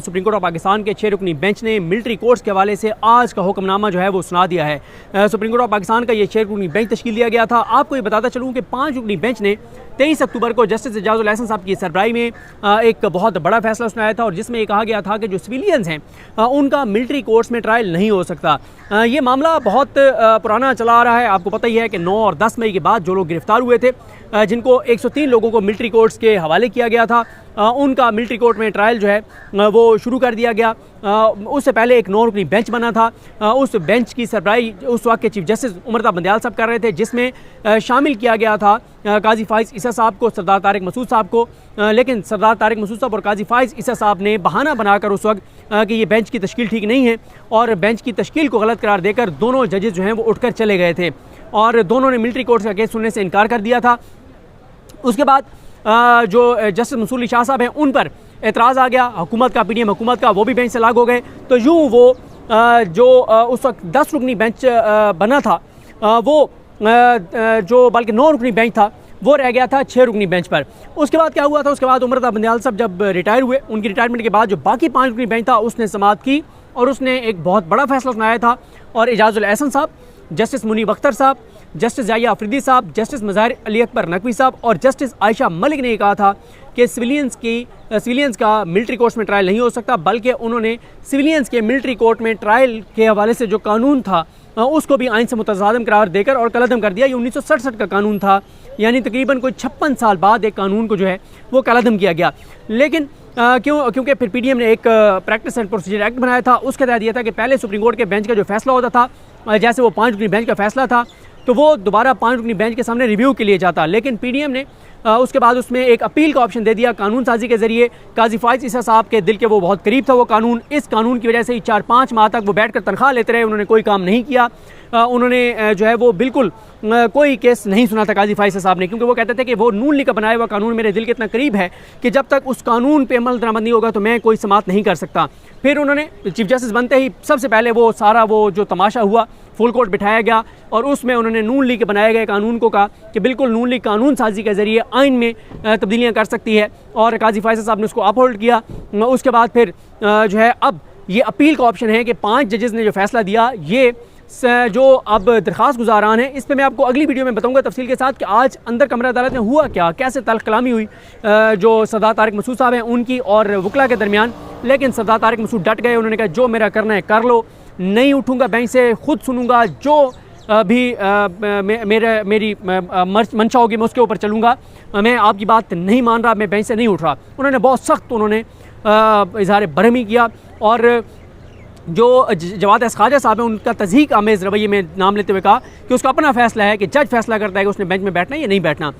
Supreme court of Pakistan के 6 रुकनी bench ने military courts के हवाले से आज का हुक्मनामा जो है वो सुना दिया है। सुप्रीम कोर्ट ऑफ पाकिस्तान का ये 6 रुकनी बेंच तश्कील दिया गया था। आपको ये बताता चलूँ कि 5 रुकनी बेंच ने 23 अक्टूबर को जस्टिस एजाजुल एहसन साहब की सरबराही में एक बहुत बड़ा फैसला सुनाया था और जिसमें ये कहा गया था कि जो सिविलियंस हैं उनका मिलिट्री कोर्ट्स में ट्रायल नहीं हो सकता। ये मामला बहुत पुराना चला आ रहा है। आपको पता ही है कि 9 और 10 मई के बाद जो लोग गिरफ्तार हुए थे, जिनको 103 लोगों को मिलिट्री कोर्ट्स के हवाले किया गया था, उनका मिलिट्री कोर्ट में ट्रायल जो है वो शुरू कर दिया गया। उससे पहले एक 9 रुकनी बेंच बना था। उस बेंच की सरबराही उस वक्त के चीफ जस्टिस उमर बंदयाल साहब कर रहे थे, जिसमें शामिल किया गया था काजी फाइज ईसा साहब को, सरदार तारिक मसूद साहब को। लेकिन सरदार तारिक मसूद साहब और काजी फाइज ईसा साहब ने बहाना बनाकर उस वक्त कि ये बेंच की तश्कील ठीक नहीं है और बेंच की तश्कील को गलत करार देकर दोनों जजेस जो हैं वो उठकर चले गए थे और दोनों ने मिलिट्री कोर्ट का केस सुनने से इनकार कर दिया था। उसके बाद जो जस्टिस मंसूर अली शाह साहब हैं उन पर एतराज़ आ गया हुकूमत का, पीडीएम हुकूमत का, वो भी बेंच से लाग हो गए। तो यूँ वो जो उस वक्त 10 रुकनी बेंच बना था वो जो बल्कि 9 रुकनी बेंच था वो रह गया था 6 रुकनी बेंच पर। उसके बाद क्या हुआ था, उसके बाद उमर बंदयाल साहब जब रिटायर हुए, उनकी रिटायरमेंट के बाद जो बाकी 5 रुकनी बेंच था उसने समाअत की और उसने एक बहुत बड़ा फैसला सुनाया था। और एजाजुल एहसन साहब, जस्टिस मुनीब अख्तर साहब, जस्टिस जाहिया अफरीदी साहब, जस्टिस मज़ाहिर अली अकबर नकवी साहब और जस्टिस आयशा मलिक ने कहा था कि सिविलियंस का मिलिट्री कोर्ट्स में ट्रायल नहीं हो सकता, बल्कि उन्होंने सिविलियंस के मिलिट्री कोर्ट में ट्रायल के हवाले से जो कानून था उसको भी आइन से मुतज़ादम करार देकर और कलअदम कर दिया। ये 1967 का कानून था, यानी तकरीबन कोई 56 साल बाद एक कानून को जो है वो कलअदम किया गया। लेकिन क्योंकि फिर पीडीएम ने एक प्रैक्टिस एंड प्रोसीजर एक्ट बनाया था, उसके तहत दिया था कि पहले सुप्रीम कोर्ट के बेंच का जो फैसला होता था, जैसे वो 5 रुकनी बेंच का फैसला था, तो वो दोबारा 5 रुकनी बेंच के सामने रिव्यू के लिए जाता। लेकिन पीडीएम ने उसके बाद उसमें एक अपील का ऑप्शन दे दिया कानून साजी के जरिए। काजी फाइज ईसा साहब के दिल के वो बहुत करीब था वो कानून। इस कानून की वजह से ही 4-5 माह तक वो बैठकर तनख्वाह लेते रहे, उन्होंने कोई काम नहीं किया। उन्होंने जो है वो बिल्कुल कोई केस नहीं सुना था काजी फाइज साहब ने, क्योंकि वो कहते थे कि वो नून लीग का बनाया हुआ कानून मेरे दिल के इतना करीब है कि जब तक उस कानून पे अमल दरामद नहीं होगा तो मैं कोई समाअत नहीं कर सकता। फिर उन्होंने चीफ जस्टिस बनते ही सबसे पहले वो सारा वो जो तमाशा हुआ, फुल कोर्ट बिठाया गया और उसमें उन्होंने नून लीग के बनाए गए कानून को कहा कि बिल्कुल नून लीग कानून साजी के जरिए आइन में तब्दीलियाँ कर सकती है और काजी फाइज साहब ने उसको अपहोल्ड किया। उसके बाद फिर जो है अब ये अपील का ऑप्शन है कि 5 जजेस ने जो फैसला दिया, ये जो अब दरख्वास्त गुजारान है, इस पर मैं आपको अगली वीडियो में बताऊंगा तफसील के साथ कि आज अंदर कमरा अदालत में हुआ क्या, कैसे तल्ख कलामी हुई जो सरदार तारिक मसूद साहब हैं उनकी और वकला के दरमियान। लेकिन सरदार तारिक मसूद डट गए, उन्होंने कहा जो मेरा करना है कर लो, नहीं उठूँगा बेंच से, खुद सुनूंगा, जो भी मेरी मंशा होगी मैं उसके ऊपर चलूँगा, मैं आपकी बात नहीं मान रहा, मैं बेंच से नहीं उठ रहा। उन्होंने बहुत सख्त इजहार बरहमी किया और जो जवाद ख्वाजा साहब हैं उनका तज़हीक आमेज़ रवैये में नाम लेते हुए कहा कि उसका अपना फ़ैसला है कि जज फैसला करता है कि उसने बेंच में बैठना है या नहीं बैठना।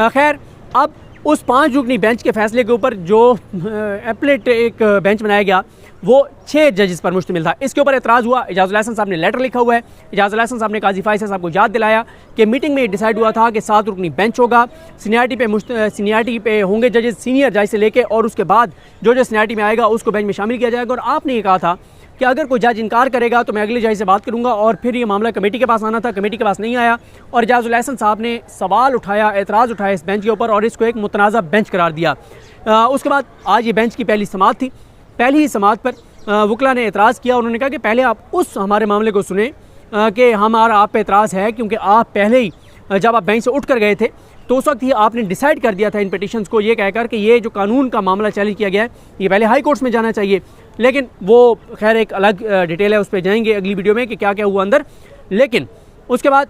खैर, अब उस 5 रुकनी बेंच के फैसले के ऊपर जो एपलेट एक बेंच बनाया गया वो 6 जजेस पर मुश्तमिल था। इसके ऊपर एतराज़ हुआ। एजाजुल एहसन साहब ने लेटर लिखा हुआ है। एजाजुल एहसन साहब ने काजी फाइज साहब को याद दिलाया कि मीटिंग में डिसाइड हुआ था कि 7 रुकनी बेंच होगा, सीनियरिटी पे होंगे जजेस, सीनियर जज से लेके और उसके बाद जो सीनियरिटी में आएगा उसको बेंच में शामिल किया जाएगा। और आपने ये कहा था कि अगर कोई जज इनकार करेगा तो मैं अगले जज से बात करूंगा और फिर ये मामला कमेटी के पास आना था, कमेटी के पास नहीं आया और एजाजुल एहसन साहब ने सवाल उठाया, एतराज़ उठाया इस बेंच के ऊपर और इसको एक मुतनाज़ा बेंच करार दिया। उसके बाद आज ये बेंच की पहली समाअत थी। पहली ही समाअत पर वकला ने एतराज़ किया। उन्होंने कहा कि पहले आप उस हमारे मामले को सुने कि हमारा आप पे एतराज़ है, क्योंकि आप पहले ही जब आप बेंच से उठ कर गए थे तो उस वक्त ही आपने डिसाइड कर दिया था इन पिटिशंस को ये कहकर कि ये जो कानून का मामला चैलेंज किया गया है ये पहले हाई कोर्ट्स में जाना चाहिए। लेकिन वो खैर एक अलग डिटेल है, उस पर जाएंगे अगली वीडियो में कि क्या क्या हुआ अंदर। लेकिन उसके बाद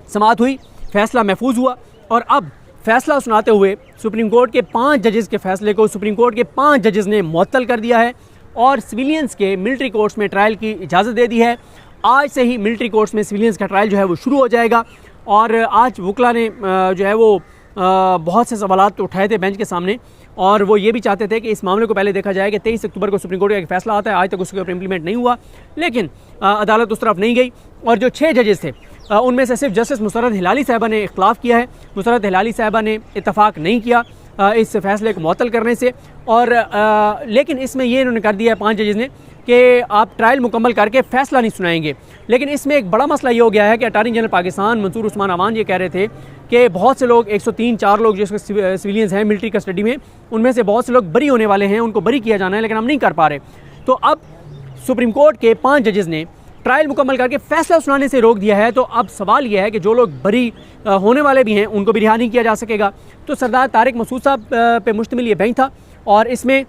समाअत हुई, फैसला महफूज हुआ और अब फैसला सुनाते हुए सुप्रीम कोर्ट के 5 जजेस के फैसले को सुप्रीम कोर्ट के 5 जजेस ने मुअत्तल कर दिया है और सिविलियंस के मिलिट्री कोर्ट्स में ट्रायल की इजाज़त दे दी है। आज से ही मिलिट्री कोर्ट्स में सिविलियंस का ट्रायल जो है वो शुरू हो जाएगा। और आज वकला ने जो है वो बहुत से सवालात उठाए थे बेंच के सामने और वो ये भी चाहते थे कि इस मामले को पहले देखा जाए कि 23 अक्टूबर को सुप्रीम कोर्ट का एक फैसला आता है, आज तक उसके ऊपर इम्प्लीमेंट नहीं हुआ। लेकिन अदालत उस तरफ नहीं गई और जो 6 जजेस थे उनमें से सिर्फ जस्टिस मुसर्रत हिलाली साहबा ने इख्तलाफ किया है। मुसर्रत हिलाली साहबा ने इत्तफाक नहीं किया इस फैसले को मुअत्तल करने से और लेकिन इसमें ये इन्होंने कर दिया है 5 जजेस ने कि आप ट्रायल मुकम्मल करके फ़ैसला नहीं सुनाएंगे। लेकिन इसमें एक बड़ा मसला ये हो गया है कि अटार्नी जनरल पाकिस्तान मंसूर उस्मान अवान ये कह रहे थे कि बहुत से लोग 103-4 लोग जो सिविलियंस हैं मिलिट्री कस्टडी में, उनमें से बहुत से लोग बरी होने वाले हैं, उनको बरी किया जाना है, लेकिन हम नहीं कर पा रहे। तो अब सुप्रीम कोर्ट के 5 जजेस ने ट्रायल मुकम्मल करके फैसला सुनाने से रोक दिया है। तो अब सवाल यह है कि जो लोग बरी होने वाले भी हैं उनको भी रिहा नहीं किया जा सकेगा। तो सरदार तारिक मसूद साहब पे मुश्तमिल ये बेंच था, और इसमें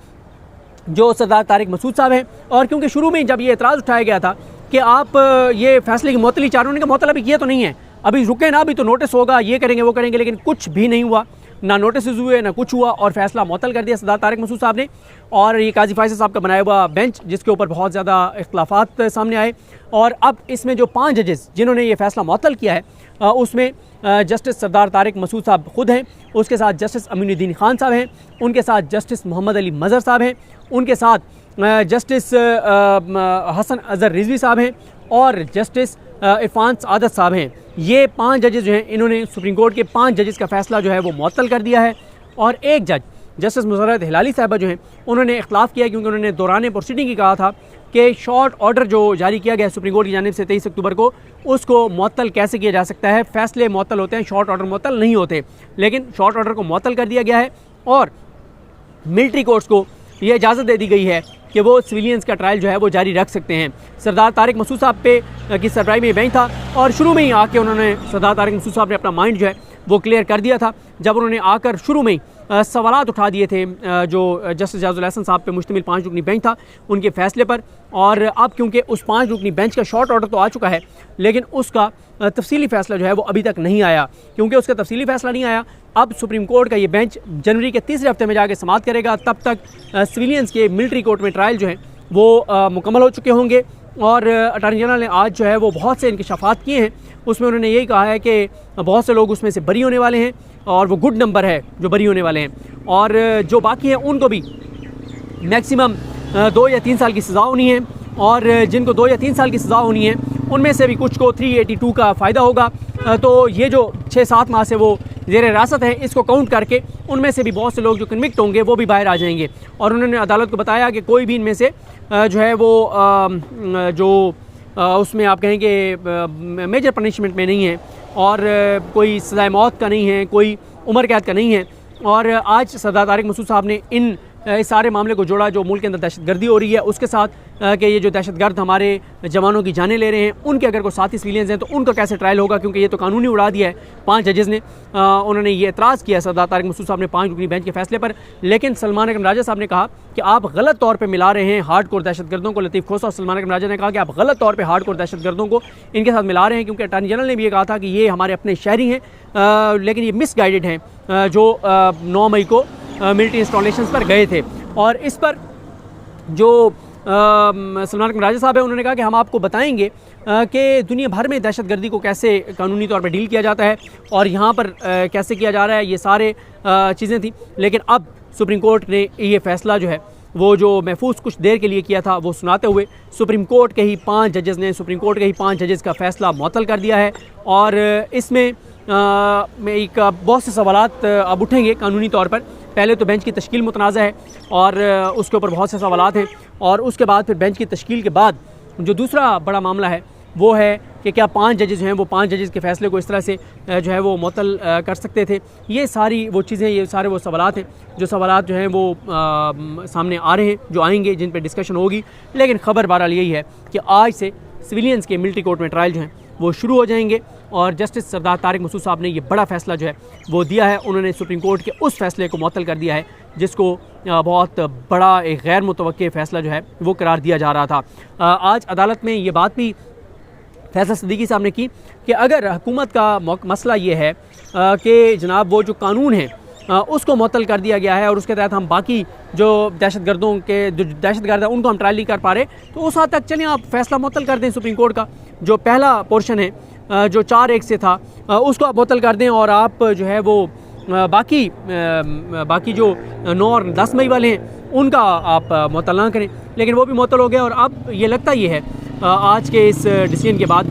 जो सरदार तारिक मसूद साहब हैं, और क्योंकि शुरू में जब ये एतराज़ उठाया गया था कि आप ये फैसले की मुअत्तली चाह रहे हैं, उन्होंने कहा मुअत्तल अभी किया तो नहीं है, अभी रुके ना, अभी तो नोटिस होगा, ये करेंगे वो करेंगे, लेकिन कुछ भी नहीं हुआ, ना नोटिस हुए ना कुछ हुआ, और फैसला मुअत्तल कर दिया सरदार तारिक मसूद साहब ने। और ये काजी फैसल साहब का बनाया हुआ बेंच, जिसके ऊपर बहुत ज़्यादा इख्तलाफात सामने आए, और अब इसमें जो 5 जजेस जिन्होंने ये फैसला मुअत्तल किया है उसमें जस्टिस सरदार तारिक मसूद साहब खुद हैं, उसके साथ जस्टिस अमीनुद्दीन खान साहब हैं, उनके साथ जस्टिस मोहम्मद अली मज़हर साहब हैं, उनके साथ जस्टिस हसन अज़हर रिजवी साहब हैं, और जस्टिस इरफान आदत साहब हैं। ये 5 जजेस जो हैं, इन्होंने सुप्रीम कोर्ट के 5 जजेस का फैसला जो है वो मुअत्तल कर दिया है। और एक जज जस्टिस मुसर्रत हिलाली साहबा जो हैं, उन्होंने इख्तलाफ किया, क्योंकि उन्होंने दौरान प्रोसीडिंग ही कहा था कि शॉर्ट ऑर्डर जो जारी किया गया है सुप्रीम कोर्ट की जानिब से 23 अक्टूबर को, उसको मुअत्तल कैसे किया जा सकता है। फैसले मुअत्तल होते हैं, शॉर्ट ऑर्डर मुअत्तल नहीं होते, लेकिन शॉर्ट ऑर्डर को मुअत्तल कर दिया गया है, और मिलिट्री कोर्ट्स को ये इजाज़त दे दी गई है कि वो सिविलियंस का ट्रायल जो है वो जारी रख सकते हैं। सरदार तारिक मसूद साहब पे की सरबराही में बेंच था, और शुरू में ही आके उन्होंने सरदार तारिक मसूद साहब ने अपना माइंड जो है वो क्लियर कर दिया था, जब उन्होंने आकर शुरू में ही सवालात उठा दिए थे जो जस्टिस जाजुल हसन साहब पे मुश्तमिल 5 रुकनी बेंच था उनके फैसले पर। और अब क्योंकि उस 5 रुकनी बेंच का शॉर्ट ऑर्डर तो आ चुका है, लेकिन उसका तफसीली फ़ैसला जो है वो अभी तक नहीं आया। क्योंकि उसका तफसीली फ़ैसला नहीं आया, अब सुप्रीम कोर्ट का ये बेंच जनवरी के तीसरे हफ्ते में जाके समाअत करेगा। तब तक सिविलियंस के मिलिट्री कोर्ट में ट्रायल जो है वो मुकम्मल हो चुके होंगे। और अटॉर्नी जनरल ने आज जो है वो बहुत से इंकशाफात किए हैं, उसमें उन्होंने यही कहा है कि बहुत से लोग उसमें से बरी होने वाले हैं, और वो गुड नंबर है जो बरी होने वाले हैं, और जो बाकी हैं उनको भी मैक्सिमम 2 या 3 साल की सज़ा होनी है, और जिनको 2 या 3 साल की सज़ा होनी है उनमें से भी कुछ को 382 का फ़ायदा होगा। तो ये जो 6-7 माह से वो ज़ेर हिरासत है, इसको काउंट करके उनमें से भी बहुत से लोग जो कन्विक्ट होंगे वो भी बाहर आ जाएंगे। और उन्होंने अदालत को बताया कि कोई भी इनमें से जो है वो उसमें आप कहेंगे मेजर पनिशमेंट में नहीं है, और कोई सज़ाए मौत का नहीं है, कोई उम्र कैद का नहीं है। और आज सरदार तारिक मसूद साहब ने इस सारे मामले को जोड़ा जो मुल्क के अंदर दहशतगर्दी हो रही है उसके साथ, कि ये जो दहशतगर्द हमारे जवानों की जानें ले रहे हैं, उनके अगर कोई साथी सिविलियंस हैं तो उनका कैसे ट्रायल होगा, क्योंकि ये तो कानूनी उड़ा दिया है 5 जजेस ने। उन्होंने ये एतराज़ किया सरदार तारिक मसूद साहब ने 5 रुकनी बेंच के फैसले पर। लेकिन सलमान अकरम राजा साहब ने कहा कि आप गलत तौर पर मिला रहे हैं हार्ड कोर दहशतगर्दों को। लतीफ़ खोसा और सलमान अकरम राजा ने कहा कि आप गलत तौर पर हार्ड कोर दहशतगर्दों को इनके साथ मिला रहे हैं, क्योंकि अटॉर्नी जनरल ने भी ये कहा था कि ये हमारे अपने शहरी हैं, लेकिन ये मिसगाइडेड हैं जो 9 मई को मिलिट्री इंस्टॉलेशंस पर गए थे। और इस पर जो सलमान अकरम राजा साहब है, उन्होंने कहा कि हम आपको बताएंगे कि दुनिया भर में दहशतगर्दी को कैसे कानूनी तौर पर डील किया जाता है और यहाँ पर कैसे किया जा रहा है। ये सारे चीज़ें थी, लेकिन अब सुप्रीम कोर्ट ने ये फ़ैसला जो है वो जो महफूज कुछ देर के लिए किया था वो सुनाते हुए सुप्रीम कोर्ट के ही 5 जजेस का फ़ैसला मुअत्तल कर दिया है। और इसमें एक बहुत से सवालात अब उठेंगे कानूनी तौर पर। पहले तो बेंच की तश्कील मुतनाज़ा है और उसके ऊपर बहुत से सवालात हैं, और उसके बाद फिर बेंच की तश्कील के बाद जो दूसरा बड़ा मामला है वो है कि क्या 5 जजेस जो हैं वो 5 जजेस के फ़ैसले को इस तरह से जो है वो मुअत्तल कर सकते थे। ये सारी वो चीज़ें, ये सारे वो सवालात हैं जो सवालात जो हैं वो सामने आ रहे हैं, जो आएंगे, जिन पर डिस्कशन होगी। लेकिन ख़बर बहरहाल यही है कि आज से सिविलियंस के मिलिट्री कोर्ट में ट्रायल जो हैं वो शुरू हो जाएंगे। और जस्टिस सरदार तारिक मसूद साहब ने ये बड़ा फ़ैसला जो है वो दिया है। उन्होंने सुप्रीम कोर्ट के उस फैसले को मुअत्तल कर दिया है जिसको बहुत बड़ा एक गैर मुतवक्के फ़ैसला जो है वो करार दिया जा रहा था। आज अदालत में ये बात भी फैसल सिद्दीकी साहब ने की कि अगर हुकूमत का मसला ये है कि जनाब वो जो कानून है उसको मुअत्तल कर दिया गया है और उसके तहत हम बाकी जो दहशतगर्दों के जो दहशतगर्द हैं उनको हम ट्रायल नहीं कर पा रहे, तो उस हद तक चलें आप फैसला मुअत्तल कर दें। सुप्रीम कोर्ट का जो पहला पोर्शन है जो 4-1 से था उसको आप मुअत्तल कर दें, और आप जो है वो बाकी जो 9 और 10 मई वाले हैं उनका आप मुअत्तल ना करें। लेकिन वो भी मुअत्तल हो गया, और अब ये लगता ये है आज के इस डिसीजन के बाद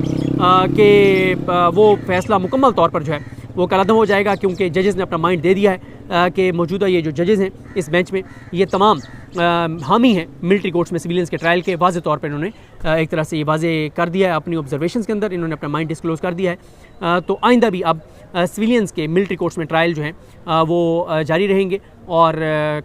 कि वो फ़ैसला मुकम्मल तौर पर जो है वो कलअदम हो जाएगा, क्योंकि जजेस ने अपना माइंड दे दिया है कि मौजूदा ये जो जजेस हैं इस बेंच में ये तमाम हामी हैं मिलिट्री कोर्ट्स में सिविलियंस के ट्रायल के। वाज़े तौर पर इन्होंने एक तरह से ये वाज़े कर दिया है अपनी ऑब्जर्वेशंस के अंदर, इन्होंने अपना माइंड डिस्क्लोज़ कर दिया है। तो आइंदा भी अब सिविलियंस के मिलिट्री कोर्ट्स में ट्रायल जो हैं वो जारी रहेंगे। और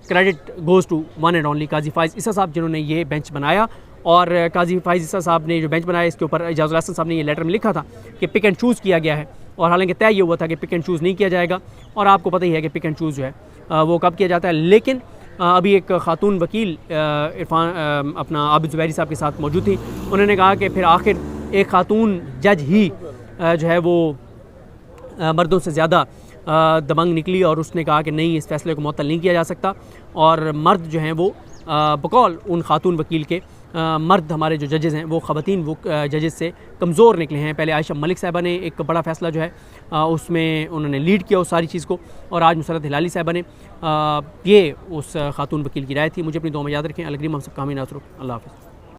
credit goes to one and only Qazi Faez Isa साहब, जिन्होंने ये बेंच बनाया। और काजी फाइज़ ईसा साहब ने जो बेंच बनाया, इसके ऊपर एजाज़ुल हसन साहब ने ये लेटर में लिखा था कि पिक एंड चूज़ किया गया है, और हालांकि तय ये हुआ था कि पिक एंड चूज़ नहीं किया जाएगा। और आपको पता ही है कि पिक एंड चूज़ जो है वो कब किया जाता है। लेकिन अभी एक ख़ातून वकील इरफान अपना आबिद ज़ुबैरी साहब के साथ मौजूद थी। उन्होंने कहा कि फिर आखिर एक ख़ातून जज ही जो है वो मर्दों से ज़्यादा दबंग निकली, और उसने कहा कि नहीं, इस फैसले को मुअत्तल नहीं किया जा सकता। और मर्द जो हैं वो बकौल उन खातून वकील के मर्द हमारे जो जजेज़ हैं वो ख़वातीन वो जजेज़ से कमज़ोर निकले हैं। पहले आयशा मलिक साहिबा ने एक बड़ा फ़ैसला जो है उसमें उन्होंने लीड किया उस सारी चीज़ को, और आज नुसरत हिलाली साहिबा ने ये उस खातून वकील की राय थी। मुझे अपनी दुआ में याद रखें। अलगरीम हम सब कामी नासरुख। अल्लाह हाफ़िज़।